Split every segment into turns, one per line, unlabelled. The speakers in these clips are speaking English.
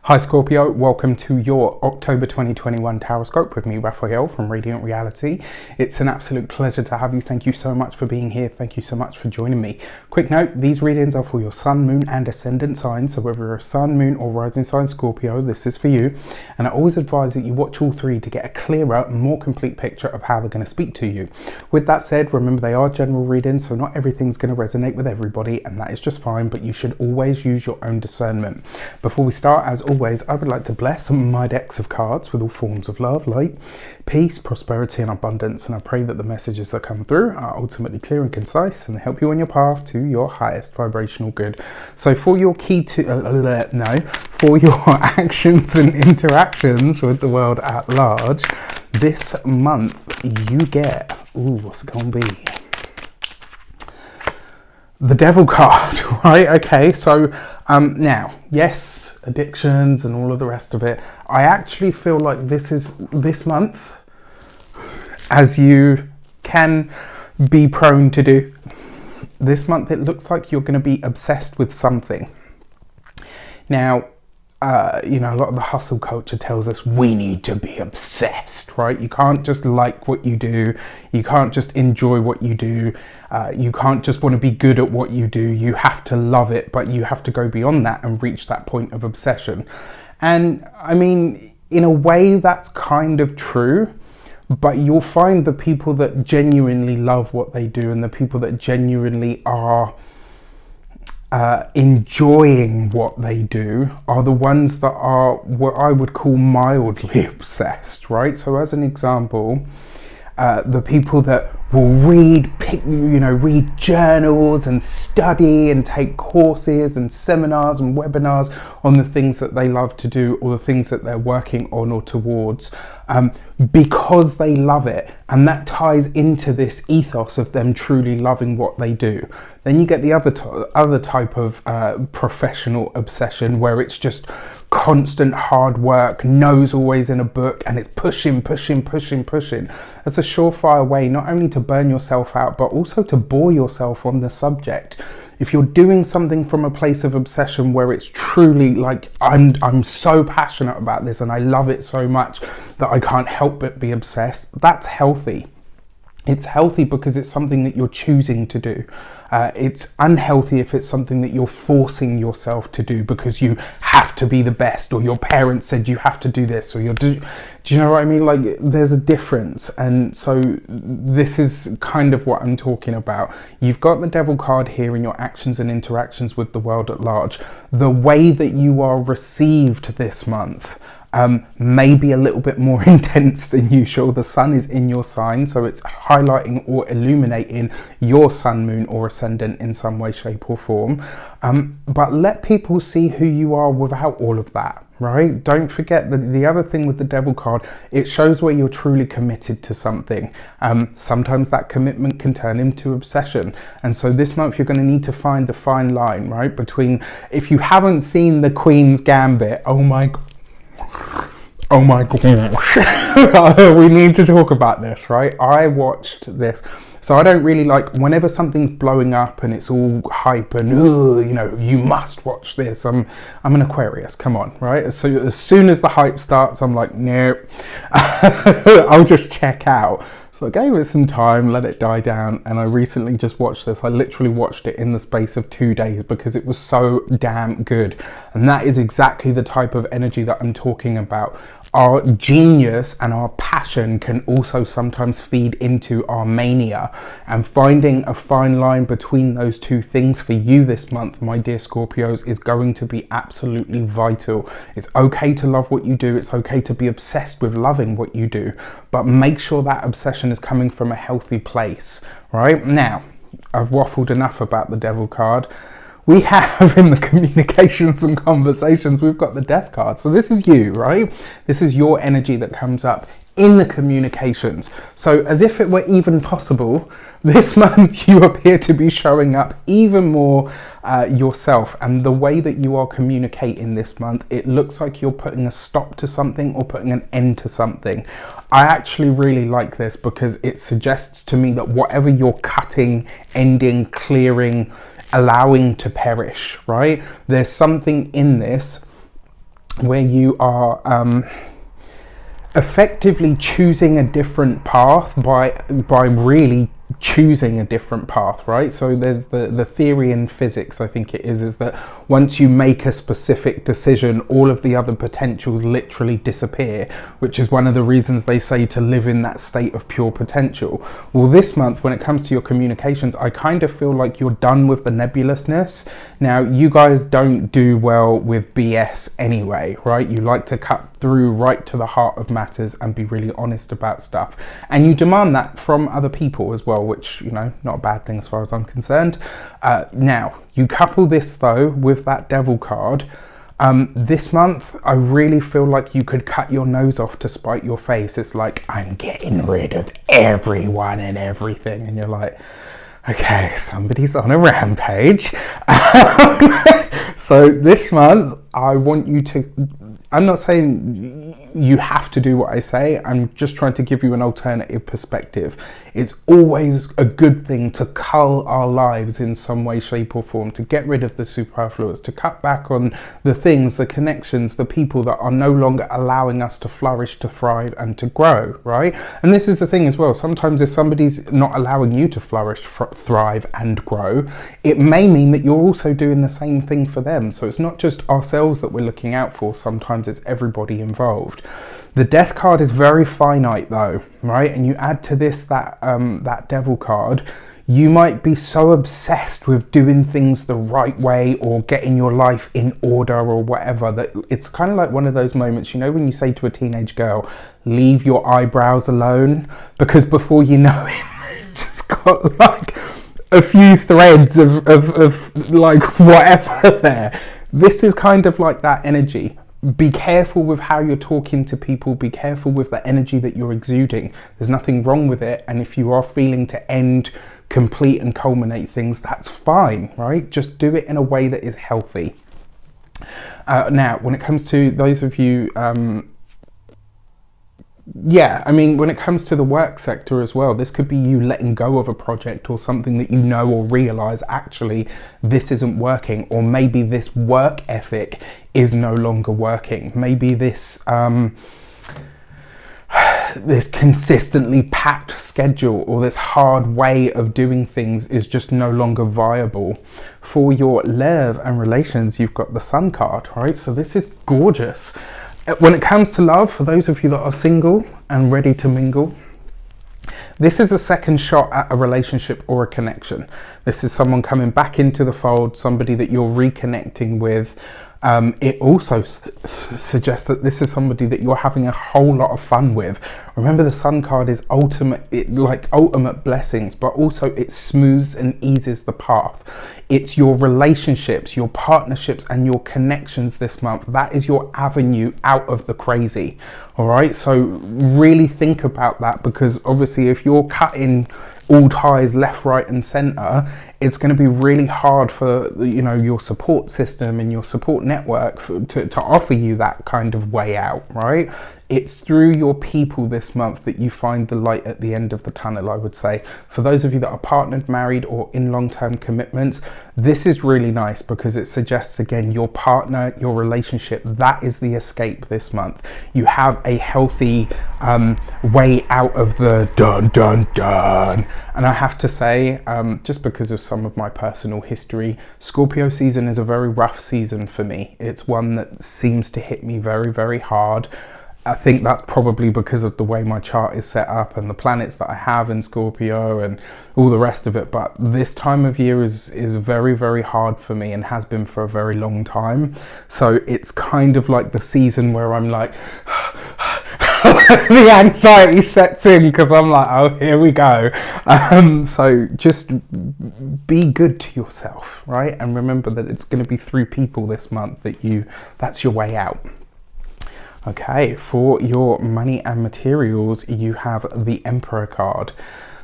Hi Scorpio, welcome to your October 2021 Taroscope with me, Raphael from Reydiant Reality. It's an absolute pleasure to have you. Thank you so much for being here. Thank you so much for joining me. Quick note, these readings are for your sun, moon and ascendant signs. So whether you're a sun, moon or rising sign Scorpio, this is for you. And I always advise that you watch all three to get a clearer, more complete picture of how they're going to speak to you. With that said, remember they are general readings, so not everything's going to resonate with everybody, and that is just fine, but you should always use your own discernment. Before we start, as always, I would like to bless my decks of cards with all forms of love, light, peace, prosperity and abundance, and I pray that the messages that come through are ultimately clear and concise and help you on your path to your highest vibrational good. So for your key to for your actions and interactions with the world at large this month, you get what's it gonna be? The Devil card, right? Okay, so now, yes, addictions and all of the rest of it. I actually feel like this month, as you can be prone to do, this month it looks like you're going to be obsessed with something. Now, a lot of the hustle culture tells us we need to be obsessed, right? You can't just like what you do. You can't just enjoy what you do. You can't just want to be good at what you do. You have to love it, but you have to go beyond that and reach that point of obsession. And I mean, in a way that's kind of true, but you'll find the people that genuinely love what they do and the people that genuinely are enjoying what they do are the ones that are what I would call mildly obsessed, right? So as an example, the people that will read journals and study and take courses and seminars and webinars on the things that they love to do or the things that they're working on or towards, because they love it, and that ties into this ethos of them truly loving what they do. Then you get the other type of professional obsession where it's just constant hard work, nose always in a book, and it's pushing. That's a surefire way not only to burn yourself out, but also to bore yourself on the subject. If you're doing something from a place of obsession where it's truly like, I'm so passionate about this and I love it so much that I can't help but be obsessed, that's healthy. It's healthy because it's something that you're choosing to do. It's unhealthy if it's something that you're forcing yourself to do because you have to be the best, or your parents said you have to do this, or do you know what I mean? Like, there's a difference. And so this is kind of what I'm talking about. You've got the Devil card here in your actions and interactions with the world at large. The way that you are received this month may be a little bit more intense than usual. The sun is in your sign, so it's highlighting or illuminating your sun, moon or ascendant in some way, shape or form. But let people see who you are without all of that, right? Don't forget that the other thing with the Devil card, it shows where you're truly committed to something. Sometimes that commitment can turn into obsession. And so this month you're going to need to find the fine line, right? Between, if you haven't seen the Queen's Gambit, oh my gosh, we need to talk about this, right? I watched this. So I don't really like, whenever something's blowing up and it's all hype and, you must watch this. I'm an Aquarius, come on, right? So as soon as the hype starts, I'm like, no, I'll just check out. So I gave it some time, let it die down, and I recently just watched this. I literally watched it in the space of 2 days because it was so damn good. And that is exactly the type of energy that I'm talking about. Our genius and our passion can also sometimes feed into our mania, and finding a fine line between those two things for you this month, my dear Scorpios, is going to be absolutely vital. It's okay to love what you do. It's okay to be obsessed with loving what you do, but make sure that obsession is coming from a healthy place, right? Now, I've waffled enough about the Devil card. We have in the communications and conversations, we've got the Death card. So this is you, right? This is your energy that comes up in the communications. So as if it were even possible, this month you appear to be showing up even more yourself. And the way that you are communicating this month, it looks like you're putting a stop to something or putting an end to something. I actually really like this because it suggests to me that whatever you're cutting, ending, clearing, allowing to perish, right? There's something in this where you are effectively choosing a different path by really choosing a different path, right? So there's the theory in physics, I think it is that once you make a specific decision, all of the other potentials literally disappear, which is one of the reasons they say to live in that state of pure potential. Well, this month, when it comes to your communications, I kind of feel like you're done with the nebulousness. Now, you guys don't do well with BS anyway, right? You like to cut through right to the heart of matters and be really honest about stuff, and you demand that from other people as well, which, you know, not a bad thing as far as I'm concerned. Now you couple this though with that devil card. This month I really feel like you could cut your nose off to spite your face. It's like, I'm getting rid of everyone and everything, and you're like, okay, somebody's on a rampage. So this month I want you to, I'm not saying you have to do what I say, I'm just trying to give you an alternative perspective. It's always a good thing to cull our lives in some way, shape or form, to get rid of the superfluous, to cut back on the things, the connections, the people that are no longer allowing us to flourish, to thrive and to grow, right? And this is the thing as well, sometimes if somebody's not allowing you to flourish, thrive and grow, it may mean that you're also doing the same thing for them. So it's not just ourselves that we're looking out for, sometimes it's everybody involved. The death card is very finite though, right? And you add to this that devil card, you might be so obsessed with doing things the right way or getting your life in order or whatever, that it's kind of like one of those moments, you know, when you say to a teenage girl, leave your eyebrows alone, because before you know it, you've just got like a few threads of like whatever there. This is kind of like that energy. Be careful with how you're talking to people, be careful with the energy that you're exuding. There's nothing wrong with it, and if you are feeling to end, complete and culminate things, that's fine, right? Just do it in a way that is healthy. Now, when it comes to those of you, when it comes to the work sector as well, this could be you letting go of a project or something that you know or realize actually this isn't working, or maybe this work ethic is no longer working. Maybe this this consistently packed schedule or this hard way of doing things is just no longer viable. For your love and relations, you've got the Sun card, right? So this is gorgeous. When it comes to love, for those of you that are single and ready to mingle, this is a second shot at a relationship or a connection. This is someone coming back into the fold, somebody that you're reconnecting with. It also suggests that this is somebody that you're having a whole lot of fun with. Remember, the Sun card is ultimate blessings, but also it smooths and eases the path. It's your relationships, your partnerships and your connections this month. That is your avenue out of the crazy. All right, so really think about that, because obviously if you're cutting all ties left, right and center, it's going to be really hard for, you know, your support system and your support network to offer you that kind of way out, right? It's through your people this month that you find the light at the end of the tunnel, I would say. For those of you that are partnered, married or in long-term commitments, this is really nice because it suggests, again, your partner, your relationship, that is the escape this month. You have a healthy way out of the dun dun dun. And I have to say, just because of some of my personal history, Scorpio season is a very rough season for me. It's one that seems to hit me very, very hard. I think that's probably because of the way my chart is set up and the planets that I have in Scorpio and all the rest of it. But this time of year is very, very hard for me and has been for a very long time. So it's kind of like the season where I'm like, the anxiety sets in because I'm like, oh, here we go. So just be good to yourself, right? And remember that it's going to be through people this month that's your way out. Okay, for your money and materials, you have the Emperor card.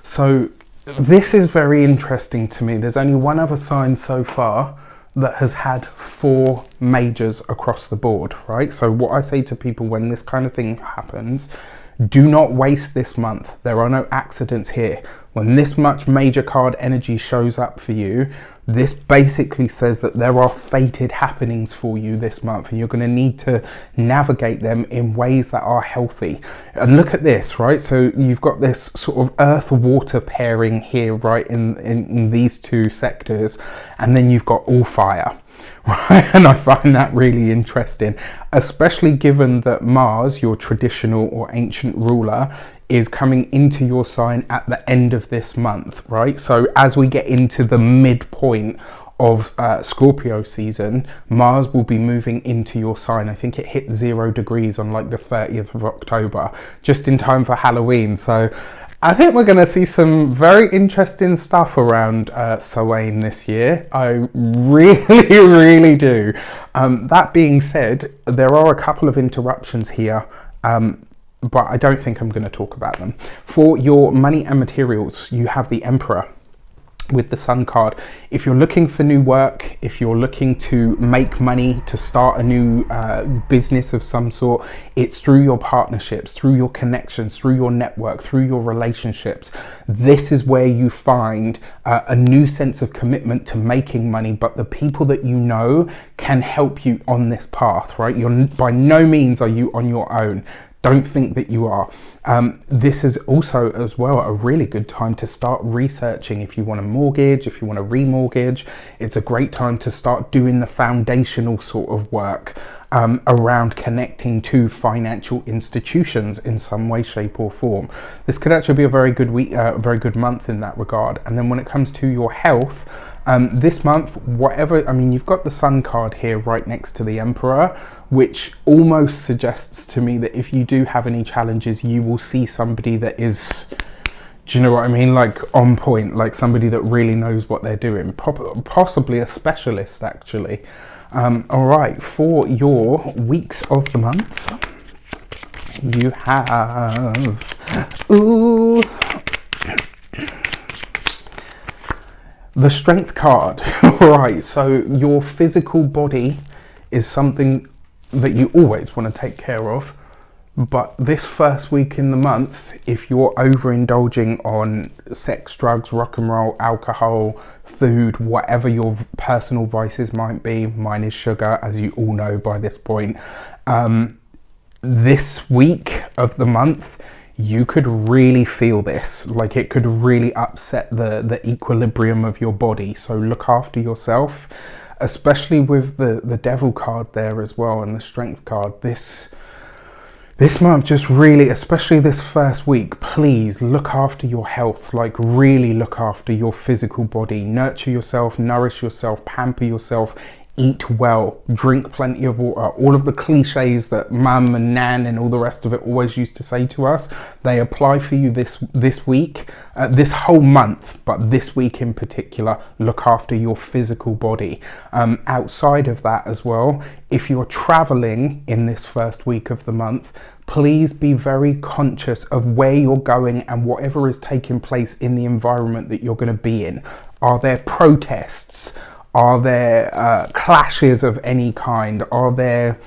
So this is very interesting to me. There's only one other sign so far that has had 4 majors across the board, right? So what I say to people when this kind of thing happens, Do not waste this month. There are no accidents here. When this much major card energy shows up for you, this basically says that there are fated happenings for you this month, and you're going to need to navigate them in ways that are healthy. And look at this, right? So you've got this sort of earth-water pairing here, right, in these two sectors, and then you've got all fire. Right, and I find that really interesting, especially given that Mars, your traditional or ancient ruler, is coming into your sign at the end of this month, right? So as we get into the midpoint of Scorpio season, Mars will be moving into your sign. I think it hit 0 degrees on like the 30th of October, just in time for Halloween. So I think we're going to see some very interesting stuff around Samhain this year. I really, really do. That being said, there are a couple of interruptions here, but I don't think I'm going to talk about them. For your money and materials, you have the Emperor with the Sun card. If you're looking for new work, if you're looking to make money, to start a new business of some sort, it's through your partnerships, through your connections, through your network, through your relationships. This is where you find a new sense of commitment to making money, but the people that you know can help you on this path, right? By no means are you on your own. Don't think that you are. This is also as well a really good time to start researching. If you want a mortgage, if you want to remortgage, it's a great time to start doing the foundational sort of work around connecting to financial institutions in some way, shape or form. This could actually be a very good week, very good month in that regard. And then when it comes to your health, this month, you've got the Sun card here right next to the Emperor, which almost suggests to me that if you do have any challenges, you will see somebody that is, do you know what I mean? Like on point, like somebody that really knows what they're doing, possibly a specialist actually. All right, for your weeks of the month, you have, the Strength card. Right, so your physical body is something that you always want to take care of, but this first week in the month, if you're overindulging on sex, drugs, rock and roll, alcohol, food, whatever your personal vices might be, mine is sugar, as you all know by this point, this week of the month you could really feel this, like it could really upset the equilibrium of your body. So look after yourself, especially with the Devil card there as well and the Strength card. This month, just really, especially this first week, please look after your health, like really look after your physical body. Nurture yourself, nourish yourself, pamper yourself, eat well, drink plenty of water. All of the cliches that mum and nan and all the rest of it always used to say to us, they apply for you this week, this whole month, but this week in particular. Look after your physical body. Outside of that as well, if you're traveling in this first week of the month, please be very conscious of where you're going and whatever is taking place in the environment that you're going to be in. Are there protests? Are there clashes of any kind? Are there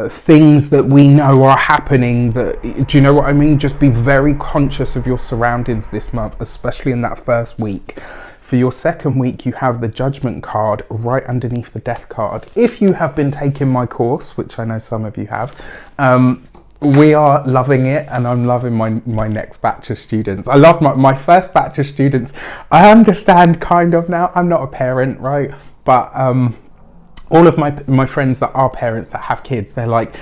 things that we know are happening that, do you know what I mean? Just be very conscious of your surroundings this month, especially in that first week. For your second week, you have the Judgment card right underneath the Death card. If you have been taking my course, which I know some of you have, we are loving it, and I'm loving my next batch of students. I love my first batch of students. I understand kind of now. I'm not a parent, right? But all of my friends that are parents that have kids, they're like,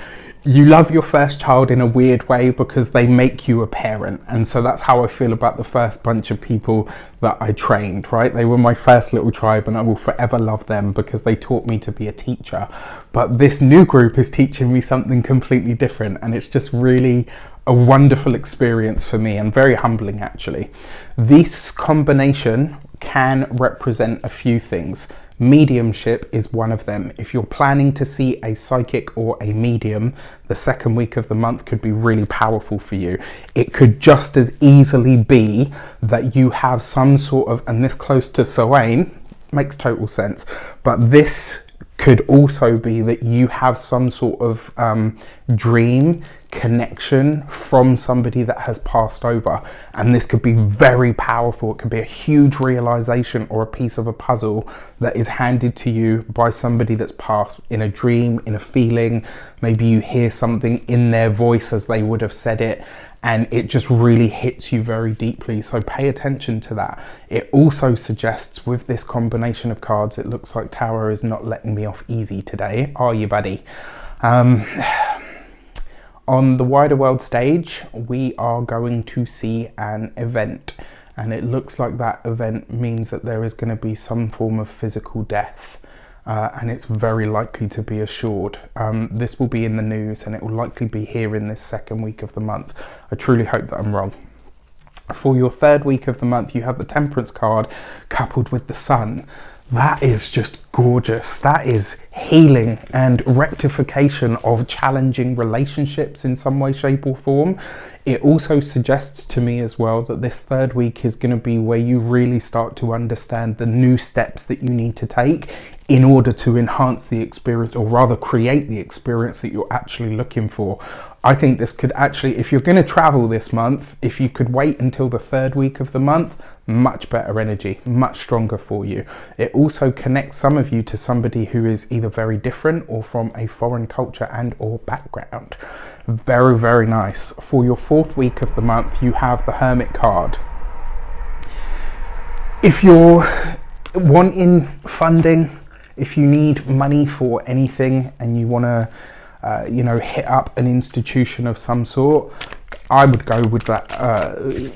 you love your first child in a weird way because they make you a parent. And so that's how I feel about the first bunch of people that I trained, right? They were my first little tribe, and I will forever love them because they taught me to be a teacher. But this new group is teaching me something completely different, and it's just really a wonderful experience for me and very humbling actually. This combination can represent a few things. Mediumship is one of them. If you're planning to see a psychic or a medium, the second week of the month could be really powerful for you. It could just as easily be that you have some sort of, and this close to Samhain makes total sense, but this could also be that you have some sort of dream, connection from somebody that has passed over. And this could be very powerful. It could be a huge realization or a piece of a puzzle that is handed to you by somebody that's passed, in a dream, in a feeling. Maybe you hear something in their voice as they would have said it, and it just really hits you very deeply. So pay attention to that. It also suggests, with this combination of cards, it looks like Tower is not letting me off easy today, are you, buddy? On the wider world stage, we are going to see an event, and it looks like that event means that there is going to be some form of physical death, and it's very likely to be assured. This will be in the news, and it will likely be here in this second week of the month. I truly hope that I'm wrong. For your third week of the month, you have the Temperance card coupled with the Sun. That is just gorgeous. That is healing and rectification of challenging relationships in some way, shape or form. It also suggests to me as well that this third week is going to be where you really start to understand the new steps that you need to take in order to enhance the experience, or rather create the experience that you're actually looking for. I think this could actually, if you're going to travel this month, if you could wait until the third week of the month, much better energy, much stronger for you. It also connects some of you to somebody who is either very different or from a foreign culture and or background. Very, very nice. For your fourth week of the month, you have the Hermit card. If you're wanting funding, if you need money for anything and you want to hit up an institution of some sort, I would go with that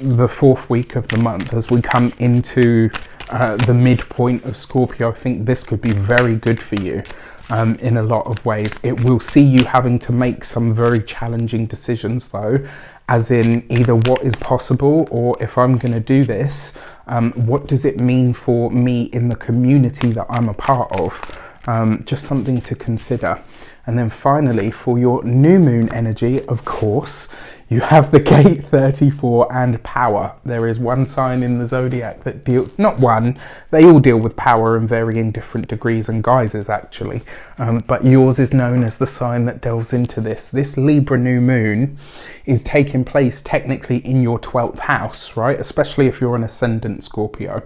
the fourth week of the month. As we come into the midpoint of Scorpio, I think this could be very good for you in a lot of ways. It will see you having to make some very challenging decisions though, as in either what is possible, or if I'm going to do this, what does it mean for me in the community that I'm a part of? Just something to consider. And then finally, for your new moon energy, of course, you have the Gate 34 and power. There is one sign in the zodiac that deals, not one, they all deal with power in varying different degrees and guises actually. But yours is known as the sign that delves into this. This Libra new moon is taking place technically in your 12th house, right? Especially if you're an ascendant Scorpio.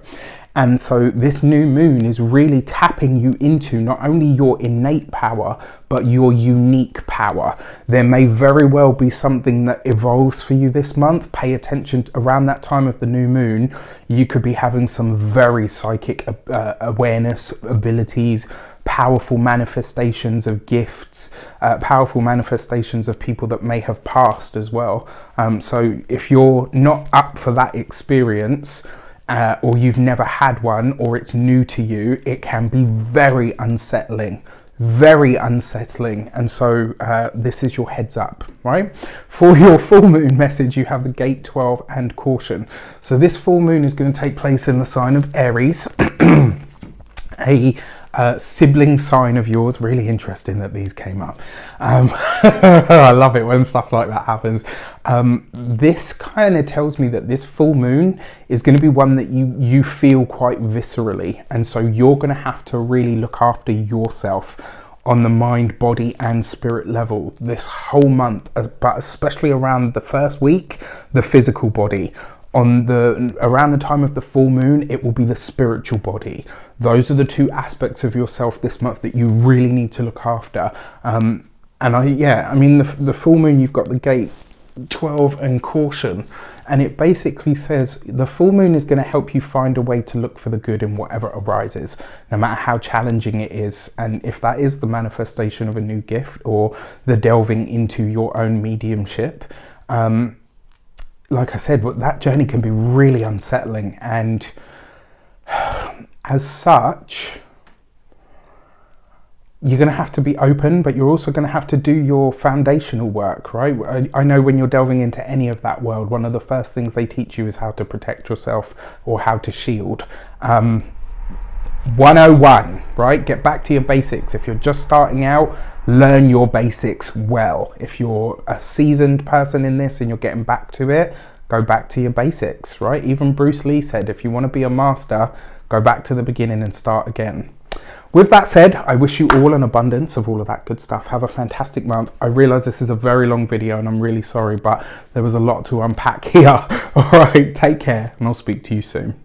And so this new moon is really tapping you into not only your innate power, but your unique power. There may very well be something that evolves for you this month. Pay attention around that time of the new moon. You could be having some very psychic awareness abilities, powerful manifestations of gifts, powerful manifestations of people that may have passed as well. So if you're not up for that experience, or you've never had one, or it's new to you, it can be very unsettling. And so this is your heads up, right? For your full moon message, you have the Gate 12 and caution. So this full moon is going to take place in the sign of Aries, a sibling sign of yours. Really interesting that these came up. I love it when stuff like that happens. This kind of tells me that this full moon is going to be one that you feel quite viscerally, and so you're going to have to really look after yourself on the mind, body and spirit level this whole month, but especially around the first week, the physical body. Around the time of the full moon, it will be the spiritual body. Those are the two aspects of yourself this month that you really need to look after. The full moon, you've got the Gate 12 and caution, and it basically says the full moon is going to help you find a way to look for the good in whatever arises, no matter how challenging it is. And if that is the manifestation of a new gift or the delving into your own mediumship, like I said, that journey can be really unsettling, and as such, you're going to have to be open, but you're also going to have to do your foundational work, right? I know when you're delving into any of that world, one of the first things they teach you is how to protect yourself or how to shield. 101, right? Get back to your basics. If you're just starting out, learn your basics well. If you're a seasoned person in this and you're getting back to it, go back to your basics, right? Even Bruce Lee said, if you want to be a master, go back to the beginning and start again. with that said, I wish you all an abundance of all of that good stuff. Have a fantastic month. I realize this is a very long video and I'm really sorry, but there was a lot to unpack here. All right, take care and I'll speak to you soon.